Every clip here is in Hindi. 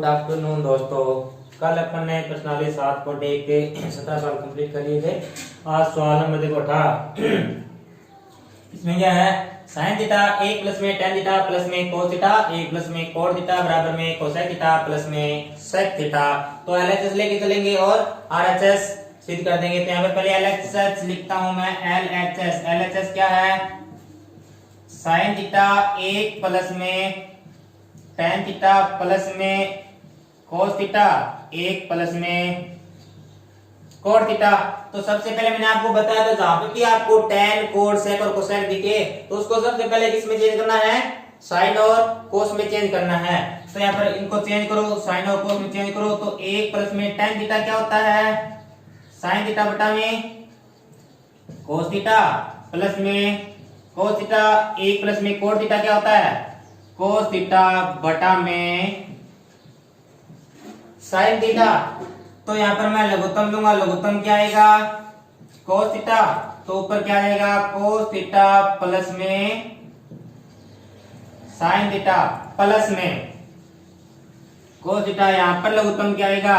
आफ्टरनून दोस्तों। कल अपन ने प्रश्नावली 7 को देख के 17 सवाल कंप्लीट कर लिए थे। आज सवाल नंबर देखो 18। इसमें क्या है, साइन थीटा 1 प्लस में tan थीटा प्लस में cos थीटा 1 प्लस में cot थीटा बराबर में cosec थीटा प्लस में sec थीटा। तो LHS लेके चलेंगे और RHS सिद्ध कर देंगे। तो यहाँ पे पहले LHS लिखता हूं मैं। LHS क्या है, साइन थीटा 1 प्लस में tan थीटा प्लस में cos थीटा 1 प्लस में cot थीटा। तो सबसे पहले मैंने आपको बताया था, जहां पे भी आपको tan, cot, sec और cosec दिखे तो उसको सबसे पहले किसमें चेंज करना है, साइन और cos में चेंज करना है। तो यहाँ पर इनको चेंज करो, साइन और cos में चेंज करो। तो 1 प्लस में tan थीटा क्या होता है, साइन थीटा बटा में cos थीटा प्लस में cos थीटा 1 प्लस में cot थीटा क्या होता है, cos थीटा बटा में साइन थीटा। तो यहाँ पर मैं लघुत्तम लूंगा, लघुत्तम क्या आएगा, cos थीटा। तो ऊपर क्या आएगा, cos थीटा प्लस में साइन थीटा प्लस में cos थीटा। यहाँ पर लघुत्तम क्या आएगा,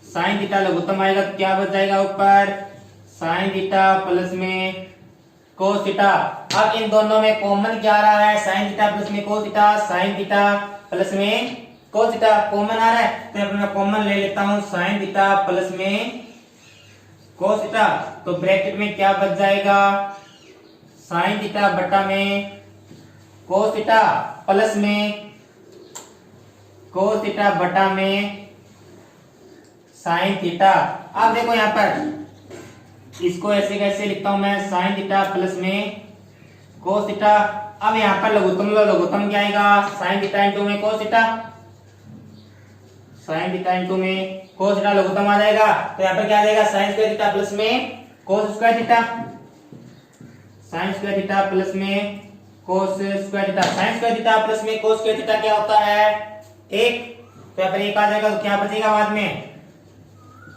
साइन थीटा लघुत्तम आएगा तो क्या बच जाएगा ऊपर, साइन थीटा प्लस में cos थीटा। अब इन दोनों में कॉमन क्या आ रहा है, साइन थीटा प्लस में cos theta, sine theta plus में cos थीटा कॉमन आ रहा है। तो मैं कॉमन ले लेता हूं, साइन थीटा प्लस में cos थीटा। तो ब्रैकेट में क्या बच जाएगा, साइन थीटा बटा में cos थीटा प्लस में cos थीटा बटा में साइन थीटा। अब देखो यहाँ पर इसको ऐसे कैसे लिखता हूं मैं, साइन थीटा प्लस में cos थीटा। अब यहाँ पर लघुत्तम लो, लघुत्तम क्या आएगा, साइन थीटा इंटू में cos theta, sine theta into में cos थीटा लघुत्तम आ जाएगा। तो यहाँ पर क्या आ जाएगा, साइन स्क्वायर थीटा प्लस में cos square theta, sign square theta plus में cos square theta. Sign square theta plus में cos स्क्वायर थीटा क्या होता है, 1। तो यहाँ पर 1 आ जाएगा। तो क्या बचेगा बाद में,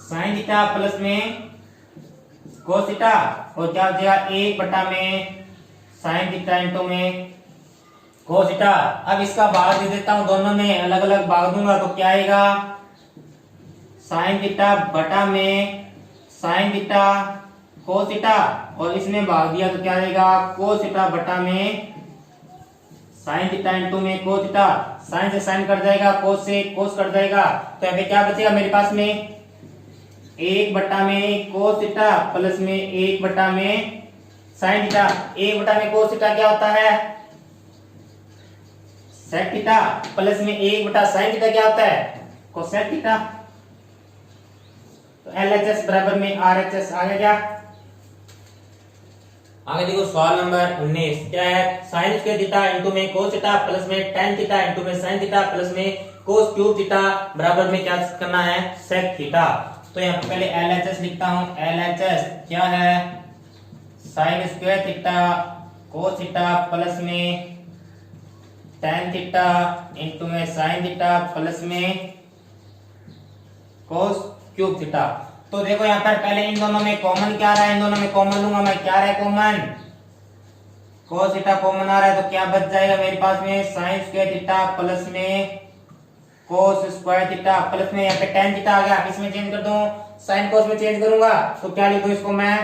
साइन थीटा प्लस में cos थीटा और क्या बचेगा 1 बटा में साइन थीटा इंटू में cos थीटा। अब इसका भाग दे देता हूं, दोनों में अलग अलग भाग दूंगा तो क्या आएगा, साइन थीटा बटा में साइन थीटा cos थीटा और इसमें भाग दिया तो क्या आएगा, cos थीटा बटा में साइन थीटा इंटू में cos थीटा। साइन से साइन कट जाएगा, cos से cos कट जाएगा। तो यहाँ पे क्या बचेगा मेरे पास में, 1 बटा में cos थीटा प्लस में 1 बटा में साइन थीटा। 1 बटा में cos थीटा क्या होता है, sec थीटा प्लस में 1 बटा साइन थीटा क्या होता है, cosec थीटा। तो LHS बराबर में RHS आ गया। क्या आगे देखो सवाल नंबर 19 क्या है, साइन स्क्वायर थीटा इंटू में cos थीटा प्लस में tan थीटा इंटू में साइन थीटा प्लस में cos क्यूब थीटा बराबर में क्या करना है, sec थीटा। तो यहाँ पे पहले LHS लिखता हूं। LHS क्या है, sign square theta cos theta plus में tan थीटा इंटू में साइन थीटा प्लस में cos क्यूब थीटा। तो देखो यहाँ पर पहले इन दोनों में कॉमन क्या आ रहा है, इन दोनों में कॉमन लूंगा मैं। क्या आ रहा है कॉमन, cos थीटा कॉमन आ रहा है। तो क्या बच जाएगा मेरे पास में, साइन स्क्वायर थीटा प्लस में cos स्क्वायर थीटा प्लस में यहाँ पे tan थीटा आ गया। इसमें चेंज कर दूं, साइन cos में चेंज करूंगा तो क्या लिखूं इसको मैं,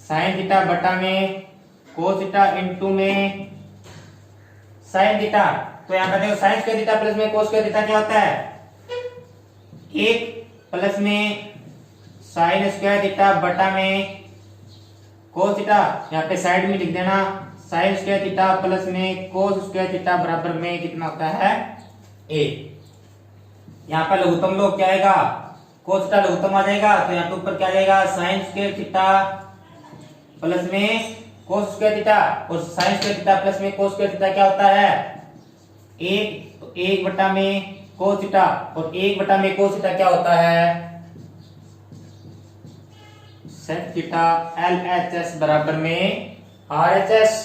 साइन थीटा बटा में cos थीटा इंटू में साइन थीटा। तो यहाँ पर देखो साइन स्क्वायर थीटा प्लस में cos स्क्वायर थीटा क्या होता है, 1 प्लस में साइन स्क्वायर थीटा बटा में cos थीटा। यहाँ पे साइड में लिख देना, साइन स्क्वायर थीटा प्लस में cos स्क्वायर थीटा बराबर में कितना होता है, 1। यहाँ पर लघुत्तम लोग क्या आएगा, cos थीटा लघुत्तम आ जाएगा। तो यहाँ पे ऊपर क्या आएगा, साइन स्क्वायर थीटा प्लस में cos स्क्वायर थीटा और साइन स्क्वायर थीटा प्लस में cos स्क्वायर थीटा क्या होता है, 1। तो 1 बटा में cos थीटा और 1 बटा में cos थीटा क्या होता है, sec थीटा। LHS बराबर में RHS।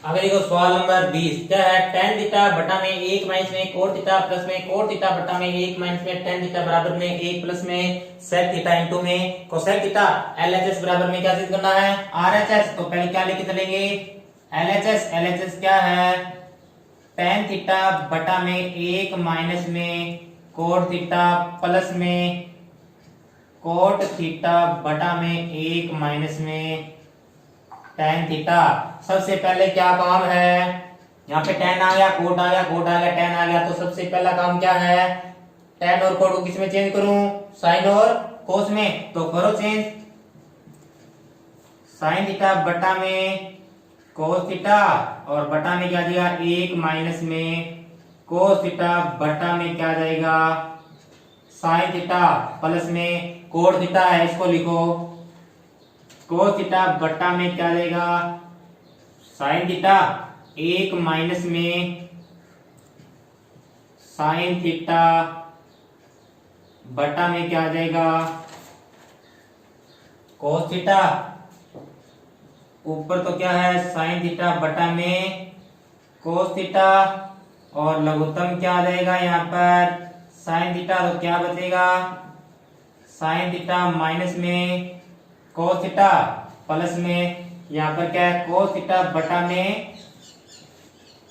आगे देखो सवाल नंबर 20 क्या है, tan थीटा बटा में 1 माइनस में cot थीटा प्लस में cot थीटा बटा में 1 माइनस में tan थीटा बराबर में 1 प्लस में sec थीटा इंटू में cosec थीटा। LHS बराबर में क्या सिद्ध करना है, RHS। तो पहले क्या लेके चलेंगे, LHS क्या है, tan थीटा बटा में 1 माइनस में cot थीटा प्लस में cot थीटा बटा में 1 माइनस में tan थीटा। सबसे पहले क्या काम है, यहाँ पे tan आ गया, cot आ गया, cot आ गया, tan आ गया, तो सबसे पहला काम क्या है, tan और cot को किस में चेंज करूं, sin और cos में, तो करो चेंज। sin थीटा बटा में cos थीटा और बटा में क्या दिया 1 माइनस में cos थीटा बटा में क्या जाएगा sin थीटा प्लस में cot थीटा है, इसको लिखो cos थीटा बटा में क्या जाएगा sin थीटा 1 माइनस में sin थीटा बटा में क्या आ जाएगा cos थीटा, ऊपर तो क्या है sin थीटा बटा में cos थीटा और लघुत्तम क्या आ जाएगा यहाँ पर sin थीटा, तो क्या बचेगा sin थीटा माइनस में cos थीटा प्लस में यहाँ पर क्या है cos थीटा बटा में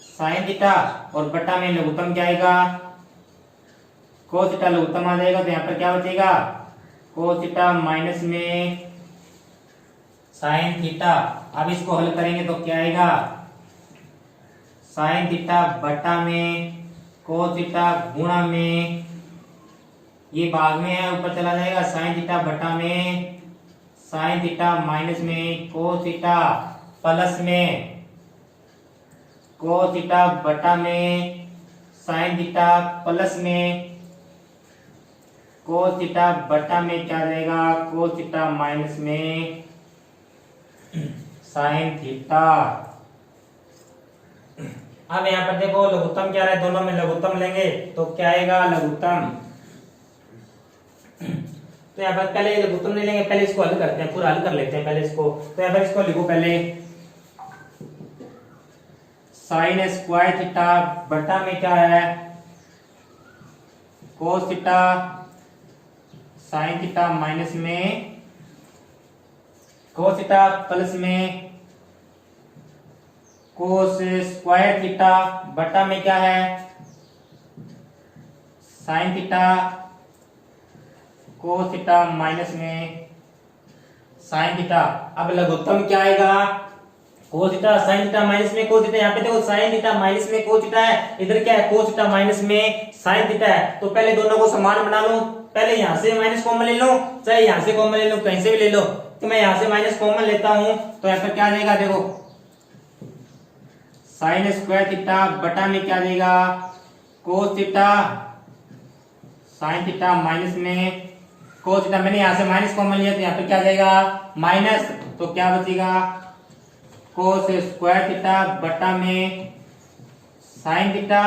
sin थीटा और बटा में लघुत्तम क्या आएगा cos थीटा, लघुत्तम आ जाएगा, तो यहाँ पर क्या बचेगा cos थीटा माइनस में sin थीटा। अब इसको हल करेंगे तो क्या आएगा sin थीटा बटा में cos थीटा गुणा में ये भाग में है ऊपर चला जाएगा sin थीटा बटा में sin थीटा माइनस में cos थीटा प्लस में cos थीटा बटा में sin थीटा प्लस में cos थीटा बटा में क्या रहेगा cos थीटा माइनस में sin थीटा। अब यहाँ पर देखो लघुत्तम क्या है, दोनों में लघुत्तम लेंगे तो क्या आएगा लघुत्तम, तो यहाँ पर पहले लघुत्तम नहीं लेंगे, पहले इसको हल करते हैं, पूरा हल कर लेते हैं पहले इसको। तो यहाँ पर इसको लिखो पहले sin स्क्वायर थीटा बटा में क्या है cos theta sin theta minus में cos थीटा प्लस में cos स्क्वायर थीटा बटा में क्या है sin theta cos theta minus में sin थीटा। अब लघुत्तम क्या आएगा cos theta sin theta minus में cos थीटा, यहाँ पे देखो sin थीटा माइनस में cos थीटा है, इधर क्या है cos थीटा माइनस में sin थीटा है, तो पहले दोनों को समान बना लो, पहले यहाँ से माइनस कॉमन ले लो, चाहे यहाँ से कॉमन ले लो, कहीं से भी ले लो, तो मैं यहाँ से माइनस कॉमन लेता हूं तो यहाँ पर क्या आ जाएगा देखो sin स्क्वायर थीटा बटा में क्या देगा cos theta sin theta minus में cos थीटा, मैंने यहाँ से माइनस कॉमन लिया तो यहाँ पर क्या जाएगा माइनस, तो क्या बचेगा cos स्क्वायर थीटा बटा में sin थीटा,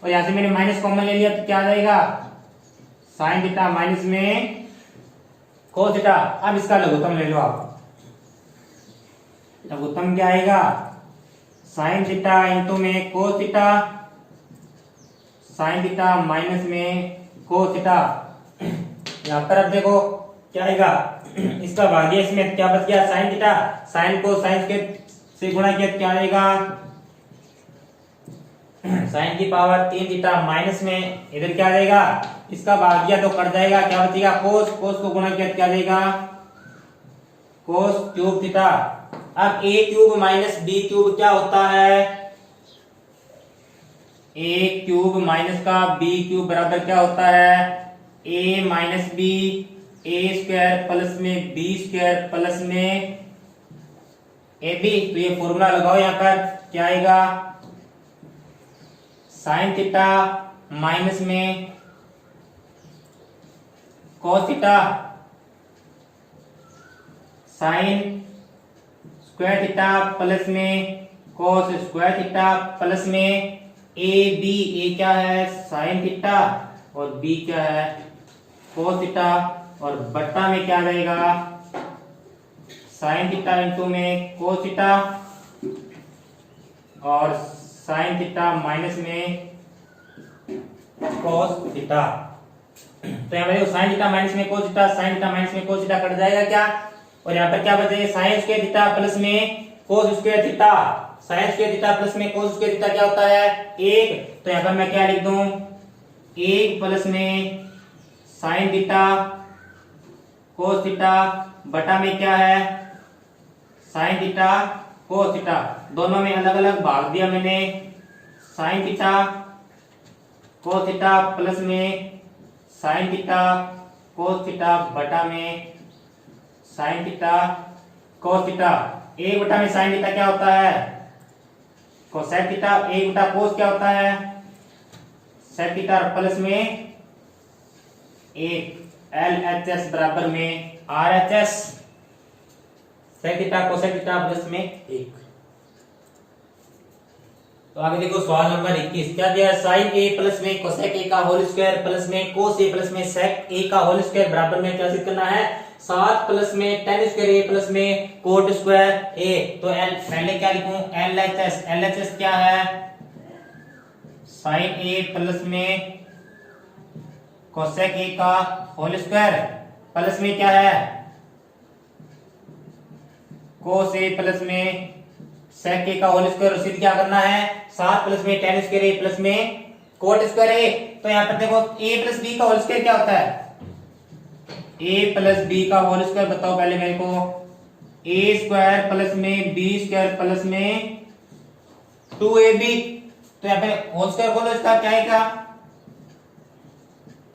और यहाँ से मैंने माइनस कॉमन ले लिया तो क्या आ जाएगा sin थीटा माइनस में cos थीटा। अब इसका लघुत्तम ले लो आप, लघुत्तम क्या आएगा sin थीटा इंटू में cos theta sin theta minus में cos थीटा। यहाँ पर अब देखो क्या आएगा इसका भाग्य इसमें क्या बच गया sin थीटा, sin को sin के से गुणा किया क्या आएगा sin की पावर 3 थीटा माइनस में इधर क्या आ जाएगा इसका भाग दिया तो कट जाएगा, क्या बचेगा cos, cos को गुणा किया क्या देगा cos क्यूब थीटा। अब a cube minus b cube क्या होता है, a क्यूब माइनस का b क्यूब बराबर क्या होता है a minus b, a square plus में b स्क्वायर प्लस में ab। तो ये फॉर्मूला लगाओ, यहाँ पर क्या आएगा sin थीटा माइनस में cos theta sin square theta plus में cos स्क्वायर थीटा प्लस में a b, a क्या है sin थीटा और b क्या है cos थीटा, और बट्टा में क्या रहेगा sin थीटा इंटू में cos थीटा और sin थीटा माइनस में cos थीटा। तो यहाँ पर sin थीटा माइनस में cos theta, sin theta minus में cos थीटा कट जाएगा क्या, और यहाँ पर क्या बचेगा sin स्क्वायर थीटा प्लस में cos square theta, sign square theta plus में कोस स्क्वायर थीटा क्या होता है 1। तो यहाँ पर मैं क्या लिख दूं 1 प्लस में साइन थीटा कोस थीटा बटा में क्या है साइन थीटा कोस थीटा, दोनों में अलग अलग भाग दिया मैंने। Sine theta cos theta plus में साइन थीटा कोस थीटा बटा में साइन थीटा कोस थीटा। 1 बटा में साइन थीटा क्या होता है कोसेक थीटा, 1 बटा कोस क्या होता है सेक थीटा, प्लस में 1 LHS बराबर में RHS sec theta cosec theta plus में 1। तो आगे देखो सवाल नंबर 21 क्या दिया है साइन ए प्लस में कोसेक ए का होल स्क्वायर प्लस में कोस ए प्लस में सेक ए का होल स्क्वायर बराबर में क्या सिद्ध करना है 7 प्लस में tan स्क्वायर ए प्लस में कोट स्क्वायर ए। तो एल पहले क्या लिखूं LHS क्या है साइन ए प्लस में कोसेक ए का होल स्क्वायर प्लस में क्या है कोस ए प्लस में सेक ए का होल स्क्वायर। सिद्ध क्या करना है 7 प्लस में tan स्क्वायर ए प्लस में कोट स्क्वायर ए। तो यहाँ पर देखो a प्लस बी का होल स्क्वायर क्या होता है a प्लस बी का होल स्क्वायर बताओ पहले मेरे को a स्क्वायर प्लस में b स्क्वायर प्लस में 2ab। तो यहाँ पे होल स्क्वायर बोलो इसका क्या आएगा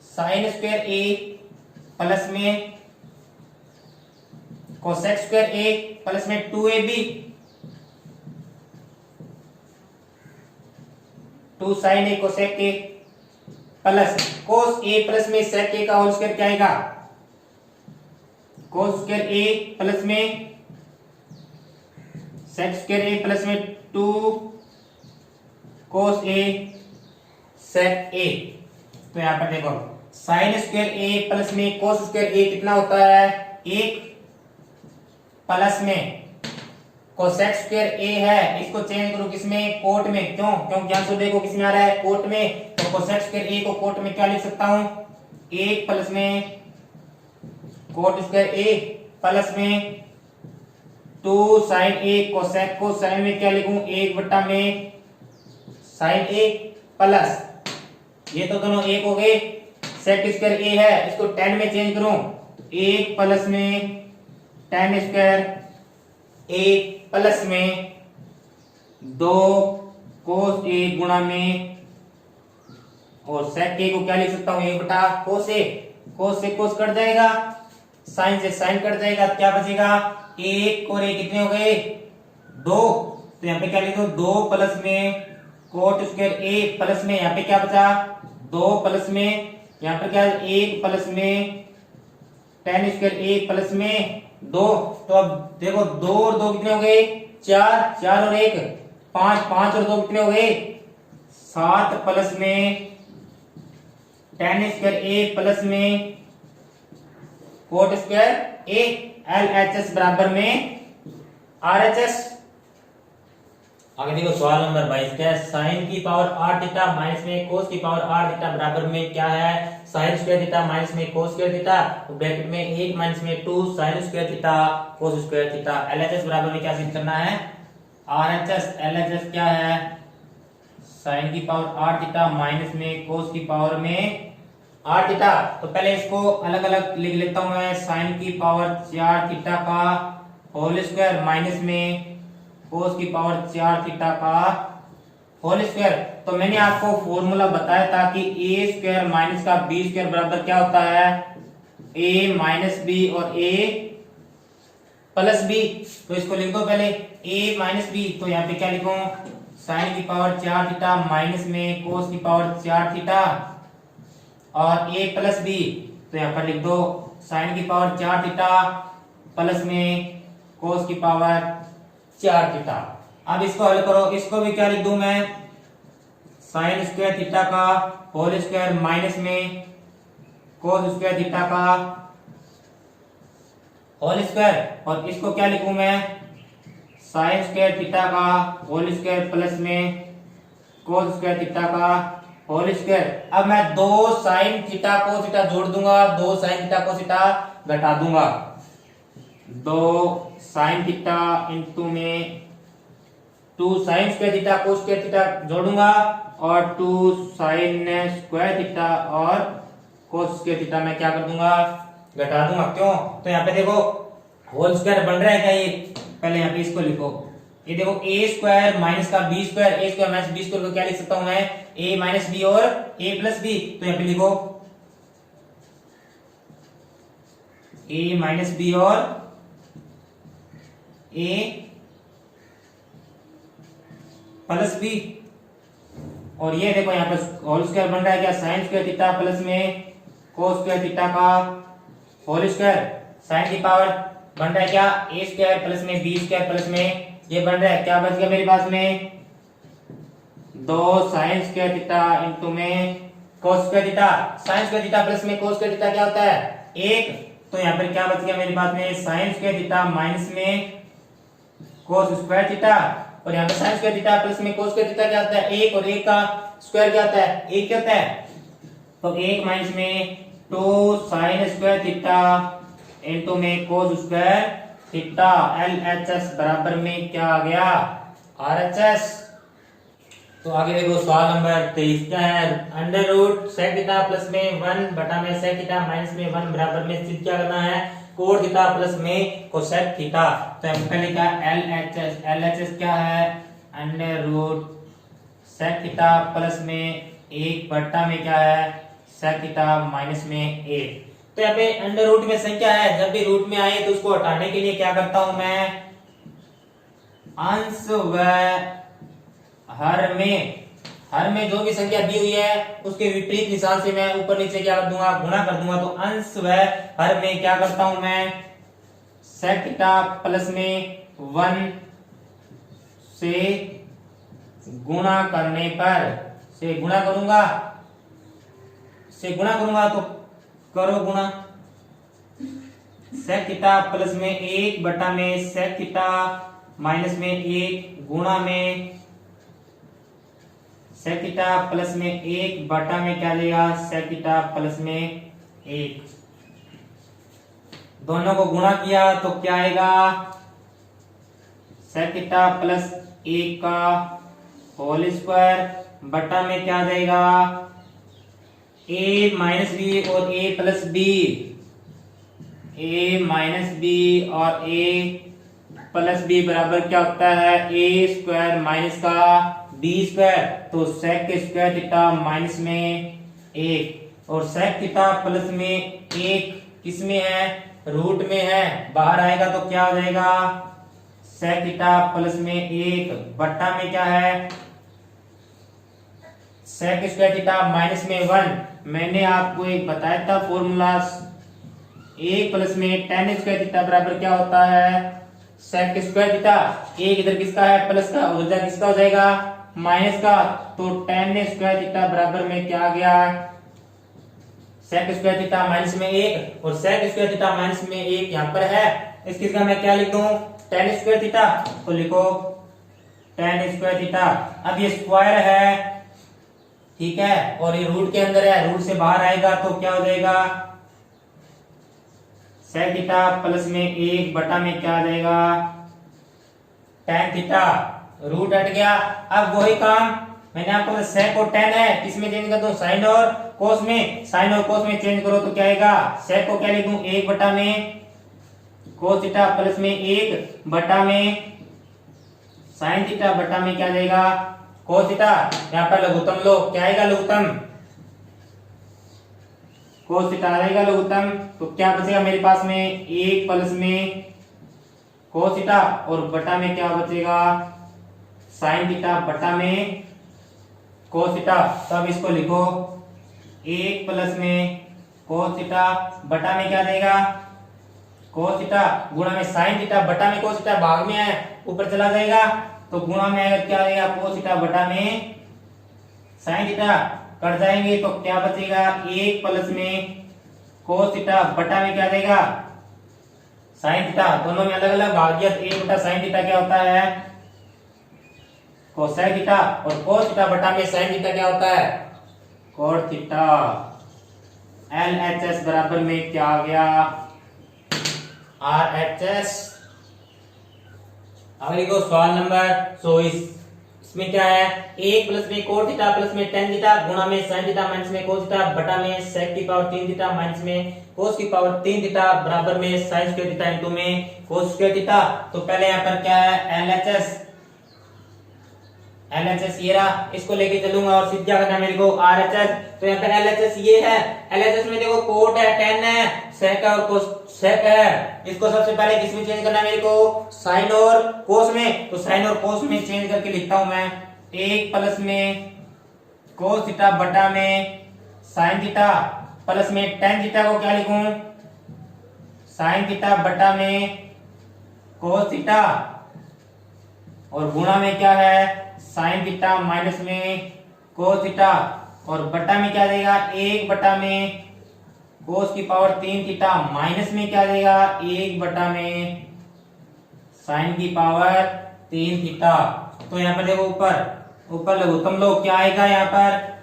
साइन स्क्वायर a प्लस में कोसेक स्क्वायर a प्लस में 2ab 2 sine a cosec a plus cos a plus में सेक ए का होल स्क्वायर क्या आएगा कोस स्क्वायर ए प्लस में सेक स्क्वायर ए प्लस में 2 कोस ए सेक ए। तो यहां पर देखो साइन स्क्वायर ए प्लस में कोस स्क्वायर ए कितना होता है 1 प्लस में कोसेक स्क्वायर ए है इसको चेंज करो किसमें कोट में, क्यों क्योंकि आंसर देखो किसमें आ रहा है कोट में। तो कोसेक स्क्वायर ए को कोट में क्या लिख सकता हूं 1 प्लस में कोट स्क्वायर ए प्लस में 2 साइन ए कोसेक को साइन में क्या लिखूं 1 बटा में साइन ए प्लस ये तो दोनों 1 हो गए। सेक स्क्वायर ए है इसको tan में चेंज करूं 1 प्लस में tan स्क्वायर ए प्लस में 2 कोस ए गुणा में और सेक ए को क्या लिख सकता हूं 1 बटा कोस ए। कोस से कोस कट जाएगा साइन से साइन कट जाएगा क्या बचेगा 1 और 1 कितने हो गए 2। तो यहाँ पे क्या लिखो 2 प्लस में कोट स्क्वायर ए प्लस में यहाँ पे क्या बचा 2 प्लस में यहाँ पर क्या 1 प्लस में tan स्क्वायर ए प्लस में 2। तो अब देखो 2 और 2 कितने हो गए 4 4 और 1 5 5 और 2 कितने हो गए 7 प्लस में tan स्क्वायर ए प्लस में कोट स्क्वायर ए LHS बराबर में RHS। आगे देखो सवाल नंबर 22 क्या है साइन की पावर r थीटा माइनस में कोस की पावर r थीटा बराबर में क्या है साइन स्क्वायर थीटा माइनस में कोस स्क्वायर थीटा ब्रैकेट में 1 माइनस में 2 sign square theta cos square theta. LHS बराबर में क्या सिद्ध करना है RHS। LHS क्या है साइन की पावर r थीटा माइनस में कोस की पावर में r थीटा। तो पहले इसको अलग अलग लिख लेता हूं मैं साइन की पावर 4 थीटा का होल स्क्वायर माइनस में कोस की पावर 4 थीटा का होल स्क्वायर। तो मैंने आपको फॉर्मूला बताया था कि a स्क्वायर माइनस का b स्क्वायर बराबर क्या होता है a माइनस b और a प्लस b। तो इसको लिख दो पहले a माइनस b। तो यहाँ पे क्या लिखूं साइन की पावर 4 थीटा माइनस में कोस की पावर 4 थीटा और a प्लस b। तो यहाँ पर लिख दो साइन की पावर 4 थीटा प्लस में कोस की पावर 4 थीटा। अब इसको हल करो इसको भी क्या लिख दूं मैं साइन स्क्वायर थीटा का होल स्क्वायर माइनस में कोस स्क्वायर थीटा का होल स्क्वायर और इसको क्या लिखूं मैं साइन स्क्वायर थीटा का होल स्क्वायर प्लस में कोस स्क्वायर थीटा का होल स्क्वायर। अब मैं 2 साइन थीटा कोस थीटा जोड़ दूंगा 2 साइन थीटा कोस थीटा घटा दूंगा 2 साइन थीटा इंटू में 2 sin square theta cos square theta जोड़ूंगा और 2 sin स्क्वायर थीटा और cos स्क्वायर थीटा मैं क्या कर दूंगा, घटा दूंगा। क्यों? तो यहाँ पे देखो होल स्क्वायर बन रहा है क्या, ये पहले यहाँ पे इसको लिखो, ये देखो a स्क्वायर माइनस का b square, a square minus b square को क्या लिख सकता हूं मैं, a माइनस b और a प्लस b। तो यहाँ पे लिखो a माइनस b और a प्लस b। और ये देखो यहाँ पे होल स्क्वायर बन रहा है क्या, साइन स्क्वायर थीटा प्लस में कोस स्क्वायर थीटा का होल स्क्वायर, साइन की पावर बन रहा है क्या, a स्क्वायर प्लस में b स्क्वायर प्लस में ये बन रहा है क्या, बच गया मेरे पास में 2 साइन स्क्वायर थीटा इंटू में cos square theta. Sign square theta plus में कोस स्क्वायर थीटा क्या होता है 1। तो यहाँ पर क्या बच गया मेरे पास में, साइन स्क्वायर थीटा माइनस में कोस स्क्वायर थीटा, और यहाँ पे साइन स्क्वायर थीटा प्लस में कोस स्क्वायर थीटा क्या होता है 1, और 1 का स्क्वायर क्या होता है 1 क्या होता है। तो 1 माइनस में 2 साइन स्क्वायर थीटा इंटू में कोस स्क्वायर थीटा, LHS बराबर में क्या आ गया RHS। तो आगे देखो सवाल नंबर 23 क्या है, under root sec theta plus में 1 बटा में सेक थीटा माइनस में 1 बराबर में सिद्ध क्या करना है, कोट थीटा प्लस में कोसेक थीटा। तो हम पहले क्या LHS क्या है, under root sec theta plus में 1 बटा में क्या है सेक थीटा माइनस में 1। तो यहाँ पे अंडर रूट में संख्या है, जब भी रूट में आए तो उसको हटाने के लिए क्या करता हूं मैं, अंश व हर में जो भी संख्या दी हुई है उसके विपरीत निशान से मैं ऊपर नीचे क्या कर दूंगा, गुणा कर दूंगा। तो अंश व हर में क्या करता हूं मैं, सेक थीटा प्लस में 1 से गुणा करने पर, से गुणा करूंगा तो करो गुणा, सेक थीटा प्लस में 1 बटा में सेक थीटा माइनस में 1 गुणा में सेक थीटा प्लस में 1 बटा में क्या देगा सेक थीटा प्लस में 1। दोनों को गुणा किया तो क्या आएगा, सेक थीटा प्लस 1 का होल स्क्वायर बटा में क्या जाएगा a माइनस बी और a plus b, a minus b और a प्लस बी बराबर क्या होता है a स्क्वायर माइनस का b स्क्वायर। तो सेक के स्क्वायर थीटा माइनस में 1 और सेक थीटा प्लस में 1 किसमें है, रूट में है, बाहर आएगा तो क्या हो जाएगा सेक थीटा प्लस में 1 बटा में क्या है सेक स्क्वायर थीटा माइनस में 1। मैंने आपको एक बताया था फॉर्मूला, 1 प्लस में tan स्क्वायर थीटा बराबर क्या होता है सेक स्क्वायर थीटा, 1 इधर किसका है प्लस का, उधर किसका हो जाएगा माइनस का। तो tan स्क्वायर थीटा बराबर में क्या आ गया सेक स्क्वायर थीटा माइनस में 1, और सेक स्क्वायर थीटा माइनस में 1 यहाँ पर है, इसकी जगह मैं क्या लिख दूं tan स्क्वायर थीटा। तो लिखो tan स्क्वायर थीटा, अब ये स्क्वायर है ठीक है, और ये रूट के अंदर है, रूट से बाहर आएगा तो क्या हो जाएगा सेक थीटा प्लस में 1 बटा में क्या आ जाएगा tan थीटा, रूट हट गया। अब वही काम मैंने आपको सेक और tan है, किसमें चेंज कर दूं साइन और कोस में, साइन और कोस में चेंज करो तो क्या आएगा, सेक को क्या लिख दूं 1 बटा में कोस थीटा प्लस में 1 बटा में साइन थीटा बटा में क्या जाएगा कोस थीटा। यहाँ पर लघुत्तम लो, क्या आएगा लघुत्तम कोस थीटा आएगा लघुत्तम। तो क्या बचेगा मेरे पास में 1 प्लस में कोस थीटा और बटा में क्या बचेगा साइन थीटा बटा में कोस थीटा। तो अब इसको लिखो 1 प्लस में कोस थीटा बटा में क्या देगा कोस थीटा गुणा में साइन थीटा बटा में कोस थीटा, भाग में है ऊपर चला जाएगा तो गुणा में आएगा क्या आएगा कोस थीटा बटा में साइन थीटा, कट जाएंगे तो क्या बचेगा 1 प्लस में कोस थीटा बटा में क्या देगा साइन थीटा। दोनों में अलग अलग भाग दिया तो 1 बटा साइन थीटा क्या होता है कोसाइन थीटा, और कोस थीटा बटा में साइन थीटा क्या होता है कोट थीटा। LHS बराबर में क्या आ गया RHS। अब लिखो सवाल नंबर 24। इसमें क्या है, 1 प्लस में कोट थीटा प्लस में टेन थीटा गुणा में साइन थीटा माइनस में कोस थीटा बटा में सेक की पावर 3 थीटा माइनस में कोस की पावर 3 थीटा बराबर में साइन स्क्वायर थीटा इनटू में कोस स्क्वायर थीटा। तो पहले यहाँ पर क्या है, एलएचएस ये रहा, इसको लेके चलूंगा और सीधा करना मेरे को आरएचएस। तो यहाँ पे एलएचएस ये है, एलएचएस में देखो कोट है, टेन है, सेक है और कोस सेक है। इसको सबसे पहले किसमें चेंज करना है मेरे को, साइन और कोस में। तो साइन और कोस में चेंज करके लिखता हूं मैं, 1 प्लस में कोस थीटा बटा में साइन थीटा प्लस में टेन थीटा को क्या लिखूं, साइन थीटा बटा में कोस थीटा और गुणा में क्या है, साइन थीटा माइनस में कोस थीटा और बटा में क्या देगा, 1 बटा में कोस की पावर 3 थीटा माइनस में क्या देगा, 1 बटा में साइन की पावर 3 थीटा। तो यहाँ पर देखो ऊपर लघुत्तम लोग क्या आएगा, यहाँ पर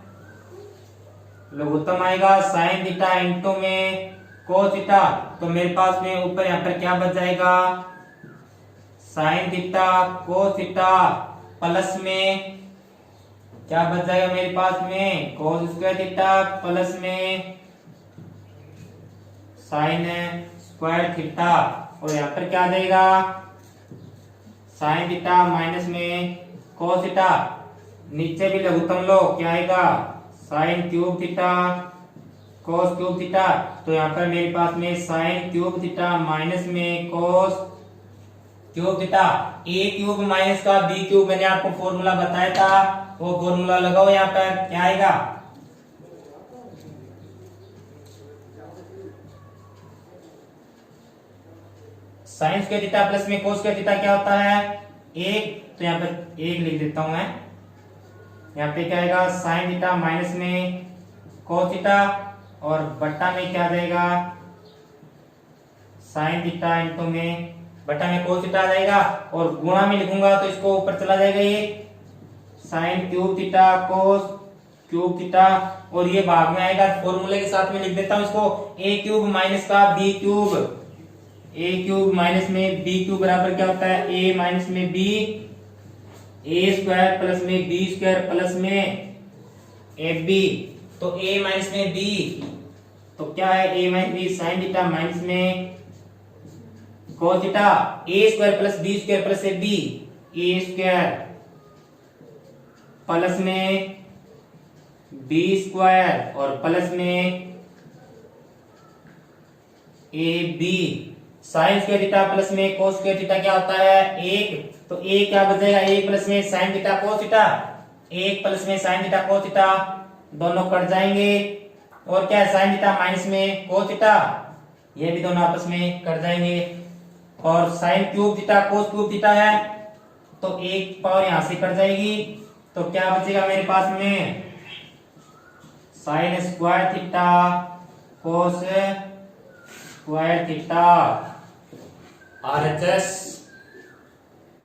लघुत्तम आएगा साइन थीटा इंटू में कोस थीटा। तो मेरे पास में ऊपर यहाँ पर क्या बच जाएगा, sine theta cos theta plus में क्या बच जाएगा मेरे पास में, कोस स्क्वायर थीटा प्लस में साइन स्क्वायर थीटा। और यहाँ पर क्या देगा, साइन थीटा माइनस में कोस थीटा, नीचे भी लघुत्तम लो क्या आएगा, sine cube theta cos cube theta. तो यहाँ पर मेरे पास में साइन क्यूब थीटा माइनस में कोस क्यूब थीटा, ए क्यूब माइनस का बी क्यूब मैंने आपको फॉर्मूला बताया था, वो फॉर्मूला लगाओ। यहाँ पर क्या आएगा, साइन स्क्वायर थीटा प्लस में कोस स्क्वायर थीटा क्या होता है, 1। तो यहाँ पर 1 लिख देता हूं मैं। यहाँ पे क्या आएगा, साइन थीटा माइनस में कोस थीटा और बट्टा में क्या देगा, साइन थीटा इंटू में बटा में कोस थीटा आ जाएगा और गुणा में लिखूंगा तो इसको ऊपर चला जाएगा, ये sine cube theta cos cube theta और ये भाग में आएगा। फॉर्मूले के साथ में लिख देता हूं इसको, ए क्यूब माइनस का बी क्यूब, ए क्यूब माइनस में बी क्यूब बराबर क्या होता है, ए माइनस में बी, ए स्क्वायर प्लस में बी स्क्वायर प्लस में ए बी। तो ए माइनस में बी तो क्या है, A minus B sine theta minus में cos theta, A square plus B square plus A B, A square plus में बी स्क्वायर और प्लस में A B. Sine square theta plus में कोस स्क्वायर थीटा क्या होता है, 1। तो ए क्या बचेगा, 1 प्लस में sine theta cos theta, 1 plus में साइन थीटा कोस थीटा, दोनों कट जाएंगे। और क्या है, साइन थीटा माइनस में कोस थीटा, ये भी दोनों आपस में कट जाएंगे। और sine cube theta cos cube theta है तो एक पावर यहां से कट जाएगी। तो क्या बचेगा मेरे पास में, sign square theta cos square theta. RHS